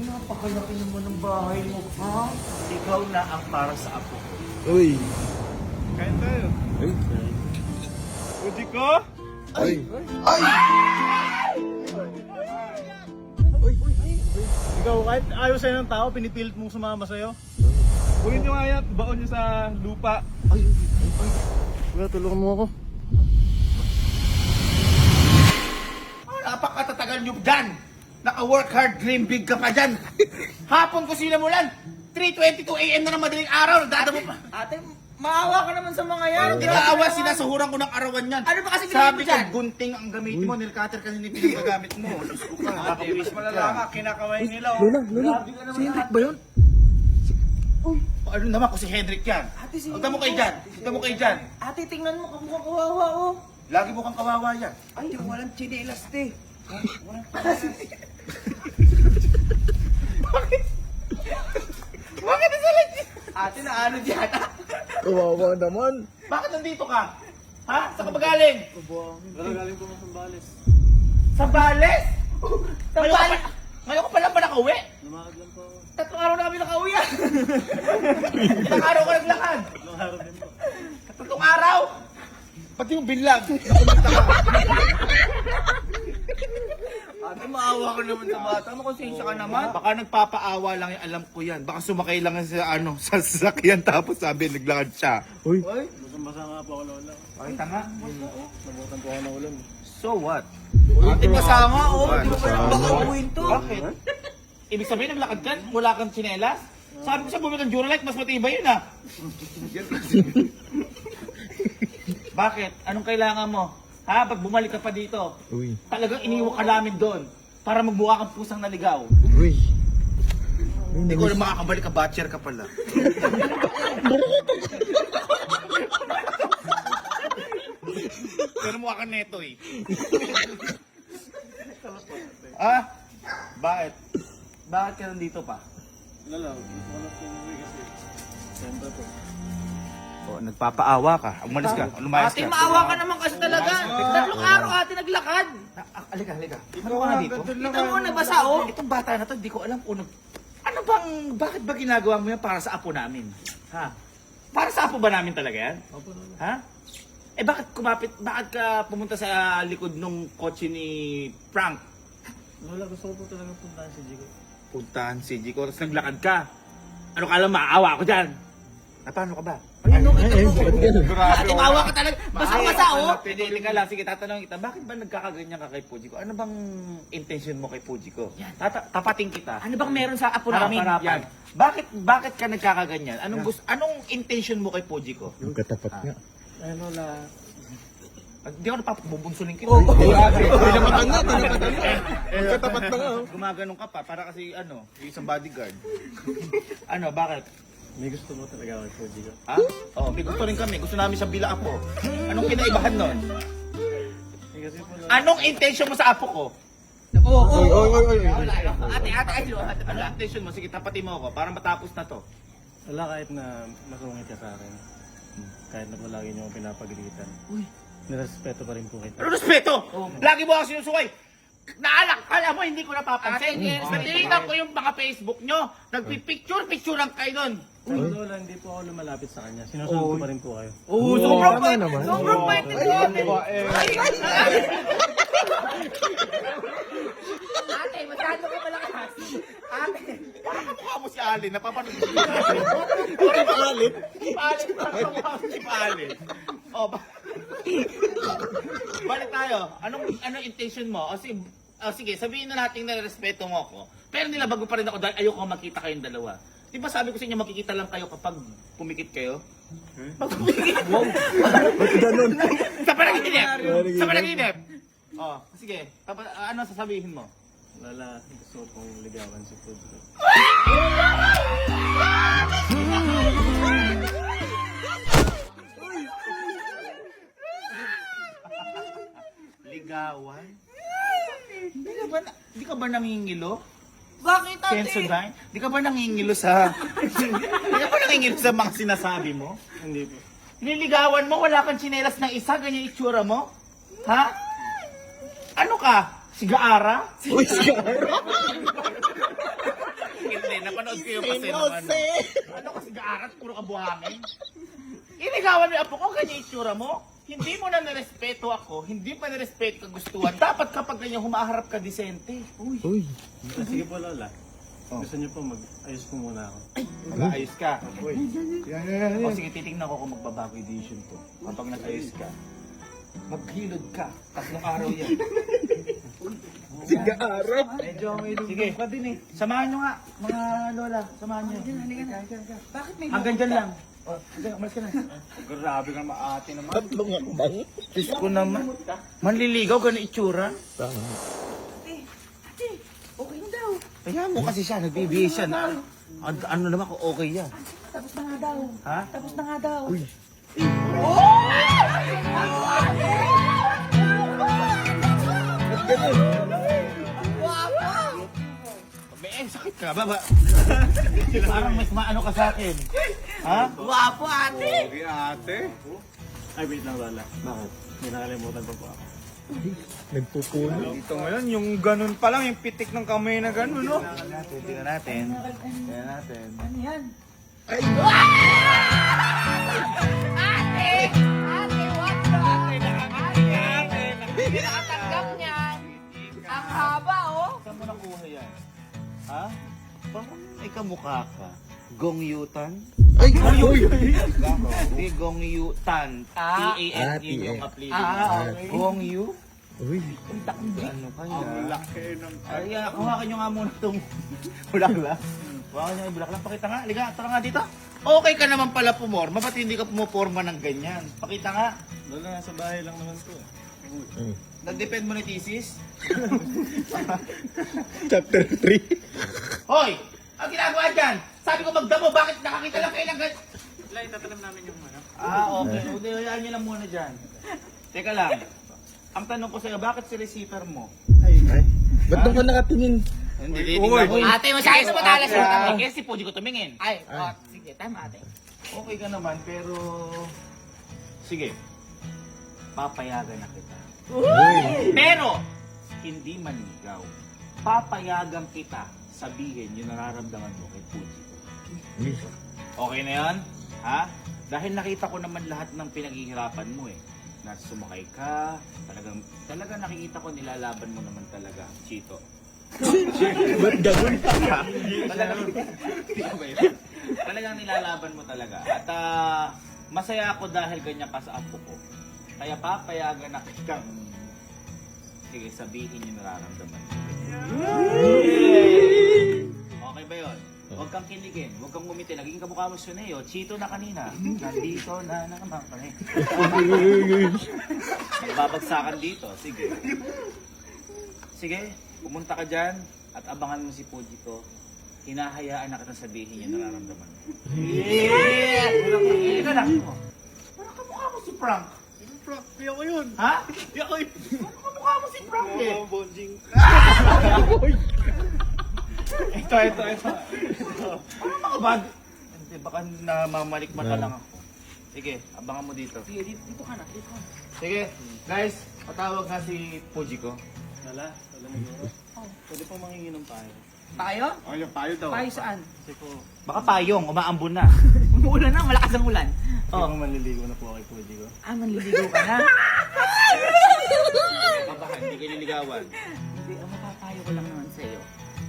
Napakalaki naman ng bahay mo, ha? Ikaw na ang para sa apo. Uy! Kain tayo. Ay! Uji ko? Ay! Ay! Ikaw, kahit ayaw sa'yo ng tao, pinipilit mong sumama sa'yo. Kunin nyo nga yan, baon nyo sa lupa. Ay! Ay! Kuya, tulungan mo ako. Napakatatagal nyo dyan! Naka-work hard, dream big ka pa dyan! Hapon ko sinamulan! 3:22 AM na ng madaling araw, dadamo pa! Ate, maawa ka naman sa mga yan. Hindi na awa, sinasahuran ko ng arawan yan. Ano ba kasi ginawa mo Sabi ko, dyan? gunting ang gamitin mo, nilcutter kasi hindi pinagagamit mo. Diyos ko ka, Ate, mas malala ka, kinakamay nila. Oh. Lola! Lola! Si Hendrik ba yun? Ano naman ko si Hendrik yan? Ate, si Huwag mo kayo dyan, huwag mo kayo dyan. Ate, tingnan mo, kamukhang kawawa, oh. Lagi mo kang kawawa yan. Ay, walang chinelas, te. Bakit nasalag niya? Ate, naano dyan? Kawawa naman! Bakit nandito ka? Ha? Saan ka ba galing? Galing po sa Bales. Sa Bales? Ngayon ka pa lang ba nakauwi? Lumakad lang po ako. 3 araw na kami nakauwi yan. Ilang araw ka naglakad? Ilang araw din po. 3 araw? Pati yung binlag. Ate, maawa ka naman sa bata. Makonsensya ka naman. Baka nagpapaawa lang yung alam ko yan. Baka sumakay lang yan sa sa sasakyan tapos sabi naglakad siya. Uy! Ay, Basang-basa nga po ako lola. Pakita nga. Nabutan po ako ng ulan. So what? ate, masama, oh. What? Di ba pala makauwin to? Bakit? Ibig sabihin naglakad ka? Wala kang tsinelas? Sabi ko sa bumili kang Duralite, mas matibay yun ah. Bakit? Anong kailangan mo? Ha? Pag bumalik ka pa dito, Uy! talagang iniwan ka namin doon para magbuka kang pusang naligaw. Uy! Hindi ko na makakabalik ka, batcher ka pala. Pero mukha ka neto eh. Ah? Bakit? Bakit ka nandito pa? Wala lang. Wala po umuwi kasi. Senta po. Oh, nagpapaawa ka. Umalis ka. Lumayas Ate, ka. maawa ka naman kasi talaga. 3 araw ate naglakad. Halika, halika. Ano ka na dito? Ito mo, nabasa, oh. Itong bata na to, di ko alam kung ano bang, bakit ba ginagawa mo yan para sa apo namin? Ha? Para sa apo ba namin talaga yan? Ha? Eh bakit bakit ka pumunta sa likod nung kotse ni Frank? Lola, gusto ko po talaga puntahan si Jigo. Puntahan si Jico, tapos naglakad ka. Ano ka alam, maawa ako dyan. Paano ka ba? Ayun, Ay! Ay! Ba't gano'n? Ate, maawa ka talaga. Basa-basa, oh. Pwede ka lang. Sige, tatanungin kita. Bakit ba nagkakaganyan ka kay Pujiko? Ano bang intention mo kay Pujiko? Tapating kita. Ano bang meron sa apo namin? Yan. Bakit ka nagkakaganyan? Anong intention mo kay Pujiko? Yung katapat nga. Ay, Lola. Hindi ako napapabubunsunin kita. Tinapatan nga! Tinapatan nga! Katapat na nga! Gumaganon ka pa para kasi yung isang bodyguard. Ano, bakit? May gusto mo talaga ako po, Jigo. Ha? Oh, may gusto rin kami. Gusto namin siya bilang apo. Anong kinaibahan nun? Eh, kasi po, Lola. Anong intention mo sa apo ko? Oo, oo. Oy! Oy! Oy! Oy! Ate, ay, Anong intention mo? Sige, tapatin mo ako para matapos na to. Wala, kahit na masungit ka sa akin. Kahit na po lagi niyo akong pinapagalitan. Nirespeto pa rin po kita. Ano respeto? Lagi mo ako sinusukay. Naalak, kala mo hindi ko napapansin. Natingnan ko yung mga Facebook nyo. Nagpipicture-picturean kayo nun. Pero Lola, hindi po ako lumalapit sa kanya. Sinusunod ko pa rin po kayo. Oo, sobrang tama bait. naman. Sobrang bait nito, ate. Ate, masyado ka malakas. Ate. Parang kamukha mo si Alin. Napapanood mo. Parang si Alin? Alin. Parang si Alin. Oh, balik tayo. Anong intention mo? Sige, sabihin na natin na respeto mo ako. Pero nilabag mo pa rin ako dahil ayoko makita kayong dalawa. Di ba sabi ko sa inyo makikita lang kayo kapag pumikit kayo? Pag pumikit mo? Ba't gano'n? Sa panaginip! Sa panaginip! Oh, sige. Ano sasabihin mo? Lola, gusto ko pong ligawan si Pudro. Ligawan? Di ka ba nangingilo? Bakit, ate? Sensodyne? Di ka ba nangingilo sa... Di ka ba nangingilo sa mga sinasabi mo? Hindi po. Niligawan mo, wala kang tsinelas ng isa, ganyan itsura mo? Ha? Ano ka? Sigaara? Uy! Sigara! napanood ko yung kasi naman. Ano kasi gaarat, puro kabuhangin. Iligawan mo yung apo ko, ganyan itsura mo. Hindi mo na nirespeto ako, hindi pa nirespeto kagustuhan. Dapat kapag ganyan humaharap ka disente. Uy. Sige po, Lola. Gusto niyo po mag-ayos po muna ako. Mag-aayos ka. Uy. O sige, titignan ko kung magbabago yung decision to. Kapag nag-ayos ka, maghilod ka. Tatlong araw yan. Sige, araw. Medyo may sige, pa din eh. Samahan nyo nga, mga lola. Samahan nyo. Bakit may Hanggang dyan lang. O, sige, umalis ka na. Grabe ka maate naman. Tatlong akbang. Diyos ko naman. Manliligaw, gano'ng itsura. Ate, okay na daw. Kaya mo kasi siya, nagbibihis siya na. Ano naman kung okay yan? Tapos na nga daw. Ha? Tapos na nga daw. Uy. May sakit ka ba? Parang mas maano ka sa akin. Ha? Wapo, ate. Okay, ate. Ay, wait lang, Lola. Bakit? May nakalimutan pa po ako. Nagpupuno. Dito ngayon, yung ganun pa lang, yung pitik ng kamay na ganun, no? Tingnan natin. Tingnan natin. Ano yan? Ate, what's up? Hindi nakatanggap niyan. Ang haba, oh. Saan mo nakuha yan? Ha? Parang may kamukha ka. Gong Yutan? Ay, uy. Hindi, Gong Yutan. T-A-N yun yung apelido. okay. Gong Yu? Uy. Ano kaya? Ang laki ng... Ay, hawakan nyo nga muna itong bulaklak. Hawakan nyo yung bulaklak. Pakita nga. Liga, tara nga dito. Okay ka naman pala pumorma. Ba't hindi ka pumuporma ng ganyan? Pakita nga. Lola, nasa bahay lang naman po. Nag-depend mo ni thesis? Chapter 3. Hoy! Ang ginagawa dyan? Sabi ko magdamo, bakit nakakita lang kayo ng ganyan? Lai, tatanim namin yung ano. Okay. Hindi, hayaan nyo lang muna dyan. Teka lang. Ang tanong ko sa'yo, bakit si receiver mo? Ay. Ba't doon ka nakatingin? Hindi, titignan ko. Ate, masyayos mo talas mo. Kaya si Puji ko tumingin. Ay, sige, tama ate. Okay ka naman, pero... Sige. Papayagan na kita. Pero, hindi manigaw. Papayagan kita sabihin yung nararamdaman mo kay Puji. Okay na yan? Ha? Dahil nakita ko naman lahat ng pinaghihirapan mo eh. Na sumakay ka, talagang nakikita ko nilalaban mo naman talaga, Chito. Ba't gano'n? Talagang nilalaban mo talaga. At masaya ako dahil ganyan ka sa apo ko. Kaya papayagan na kitang sige, sabihin yung nararamdaman mo. Okay ba yun? Huwag kang kiligin, huwag kang ngumiti. Naging kamukha mo Suneo, Chito na kanina. Nandito na naman kami. Nagbabagsakan dito, sige. Sige, pumunta ka dyan at abangan mo si Puji ko. Hinahayaan na kita sabihin yung nararamdaman mo. Ika na. Parang kamukha mo si Frank. Frank, di ako yun. Ha? Di ako yun. Parang kamukha mo si Frank eh. Oh, bonjing. Ito. Ano mga bag? Hindi, baka namamalikmata lang ako. Sige, abangan mo dito. Sige, dito ka na, dito ka na. Sige, guys, patawag nga si Puji ko. Lola, Lola Migoro. Pwede po mangingi ng payo. Tayo? Oh, yung payo daw. Tayo saan? Kasi po, Baka payong, umaambon na. Umuulan na, malakas ang ulan. hindi po manliligo na po kay Puji ko. Manliligaw ka na. Baka hindi ka niligawan. Hindi, ang mapapayo ko lang naman sa'yo.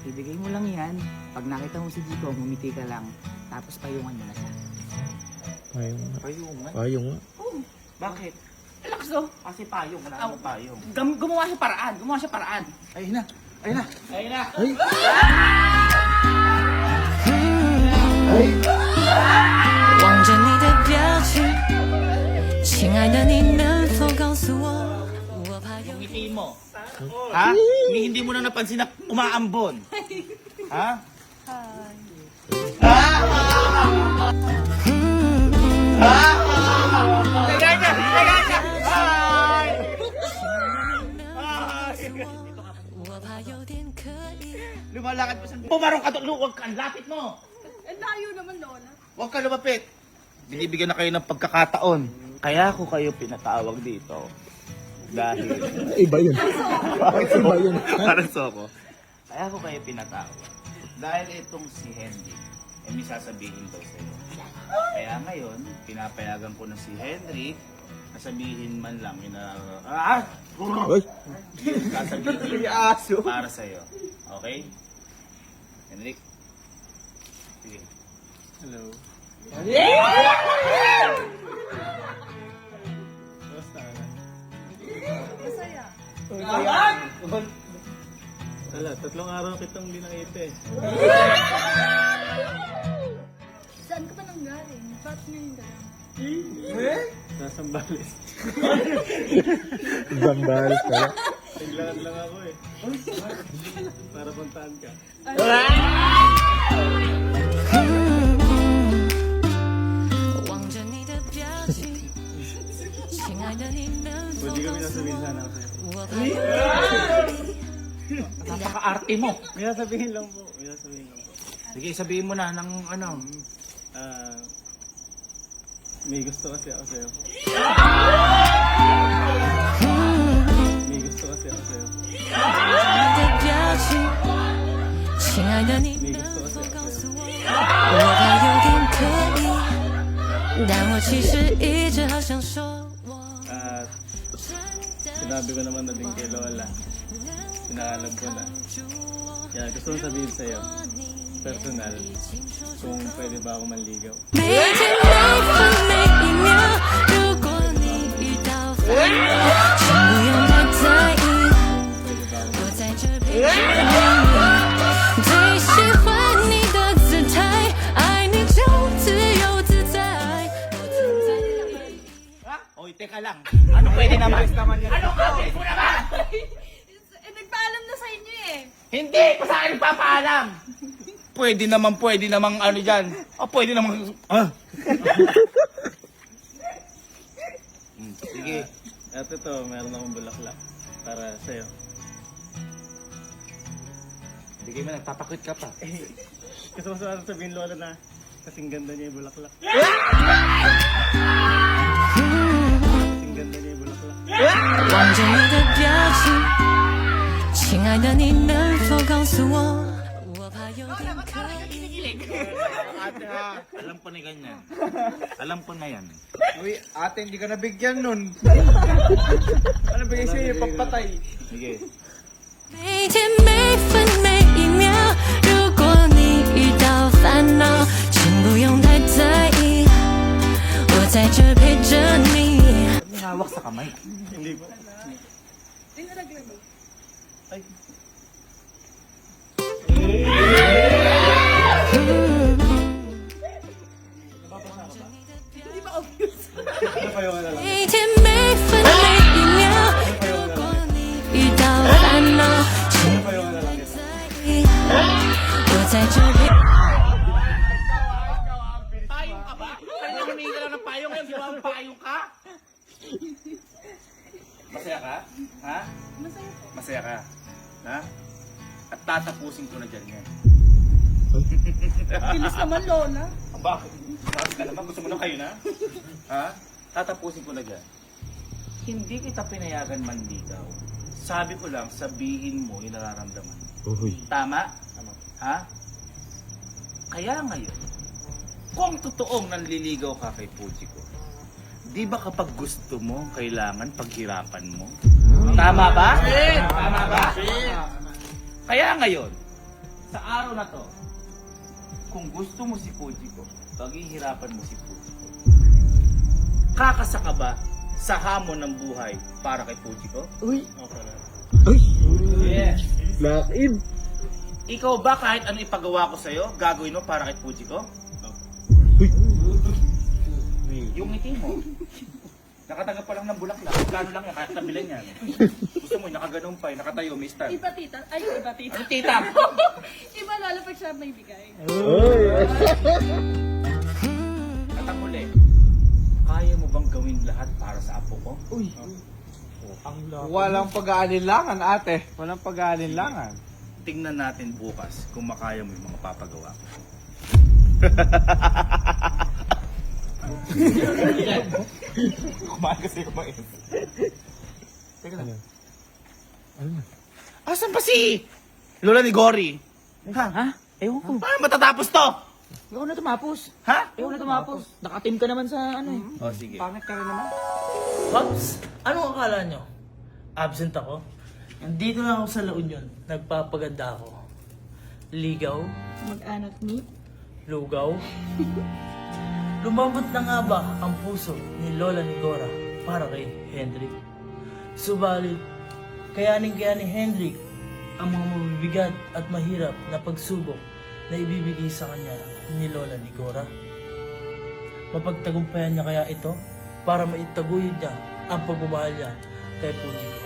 Ibigay mo lang yan. Pag nakita mo si Jico, ngumiti ka lang. Tapos payungan mo na siya. Payungan? Payong nga. Bakit? Relax do. Kasi payong, wala namang payong. Gumawa siya paraan. Gumawa siya paraan. Ayun na. Ayun na. Ayun na. 望着你的表情，亲爱的，你能否告诉我，我怕有 Yung ngiti mo. Ha? Hindi mo na napansin na umaambon. Ha? Hi! 我怕有点可疑。 Lumalakad pa sa... Pumarong ka doon, huwag ka, lapit mo. Ang layo naman, Lola. Huwag ka lumapit. Binibigyan na kayo ng pagkakataon. Kaya ako kayo pinatawag dito. Dahil... Iba yun. Bakit iba yun? Parang soko. Kaya ako kayo pinatawag. Dahil itong si Henry, may sasabihin daw sa'yo. Kaya ngayon, pinapayagan ko na si Henry na sabihin man lang sasabihin para sa'yo. Okay? Henry? Sige. Hello. Basta ka na. Masaya. Wala, 3 araw kitang hindi nakita eh. Saan ka ba nanggaling? Ba't ngayon ka lang? Sa Sambales. Zambales pala. Naglaan lang ako eh. Para puntaan ka. 望着你的表情，亲爱的你能否 Pwede 告 kami 诉 sasabihin 我， sana ako sa'yo. 我怕有你 Napaka-arte mo. May sasabihin lang po. May sasabihin lang po. Sige, sabihin mo na ng ano. May gusto kasi ako sa'yo. May gusto kasi ako sa'yo. 你的表情，亲爱的你能否告诉我，我还有点可疑，但我其实一直好想说我。 At sinabi ko naman na din kay Lola. Sinaalam ko na. Kaya gusto kong sabihin sa'yo, personal, kung pwede ba ako manligaw. 每天每分每一秒，如果你遇到烦恼，请不用太在意， Pwede ba ako 我在这陪着你。最喜欢你的姿态，爱你就自由自在。我存在哪里？ Oy, teka lang. Ano pwede naman? Anong update mo naman? Nagpaalam na sa inyo eh. Hindi pa sa akin papaalam. Pwede namang ano dyan. Pwede namang... Sige. At ito, meron akong bulaklak para sa'yo. Bigay mo, nagpapakwit ka pa. Gusto ko sana sabihin Lola na kasing ganda niya yung bulaklak. Kasing ganda niya yung bulaklak. 望着你的表情，亲爱的你能否告诉我，我怕有点可疑。 Ate ha. Alam ko na ganyan. Alam ko na yan. Uy, ate, hindi ka nabigyan nun. Ano bigay sa'yo? Pagpatay. Sige. 每天每分每一秒，如果你遇到烦恼，请不用太在意，我在这陪着你。 May hawak sa kamay. Hindi po. Dinaraglan mo. Ay, Hindi ba obvious? ano pa yung ano lang? 每天每分每一秒，如果你遇到烦恼，请 Ano pa yung ano lang ito? 在意，我在这陪。 Payong ka ba? Kaya humingi ka lang ng payong ngayon. Di ba payong ka? Masaya ka? Ha? Masaya po. Masaya ka? Ha? At tatapusin ko na dyan yan. Bilis naman, Lola. Bakit? Bakit ka naman? Gusto mo na kayo na? Ha? Tatapusin ko na dyan. Hindi kita pinayagan manligaw. Sabi ko lang, sabihin mo yung nararamdaman. Tama? Tama. Ha? Kaya ngayon, kung totoong nanliligaw ka kay Puji ko, di ba kapag gusto mo, kailangan paghirapan mo? Tama ba? Tama ba? Kaya ngayon, sa araw na to, kung gusto mo si Puji ko, paghihirapan mo si Puji ko. Kakasa ka ba sa hamon ng buhay para kay Puji ko? Okay lang. Yes. Lock in. Ikaw ba kahit ano ipagawa ko sa'yo, gagawin mo para kay Puji ko? Yung ngiti mo. Nakatanggap pa lang ng bulaklak. Plano lang yan, kahit nabilan yan. Gusto mo, nakaganon pa, nakatayo, may stand. Iba tita. Ay, iba tita. Ano tita? Iba Lola pag siya may bigay. At ang huli, kaya mo bang gawin lahat para sa apo ko? Uy. Walang pag-aalinlangan, ate. Walang pag-aalinlangan. Tingnan natin bukas kung makaya mo yung mga papagawa ko. Kumain kasi kumain. Teka lang. Asan pa si Lola ni Gory? Ha? Ewan ko. Paano matatapos to? Ikaw na tumapos. Ha? Ikaw na tumapos. Nakatim ka naman sa ano eh. Oh, sige. Pangit ka rin naman. Pops, anong akala nyo? Absent ako? Nandito na ako sa La Union. Nagpapaganda ako. Ligaw? Mag-anak ni? Lugaw? Lumambot na nga ba ang puso ni Lola Nigora para kay Hendrik? Subalit, kayanin kaya ni Hendrik ang mga mabibigat at mahirap na pagsubok na ibibigay sa kanya ni Lola Nigora? Mapagtagumpayan niya kaya ito para maitaguyod niya ang pagmamahal niya kay Puji ko?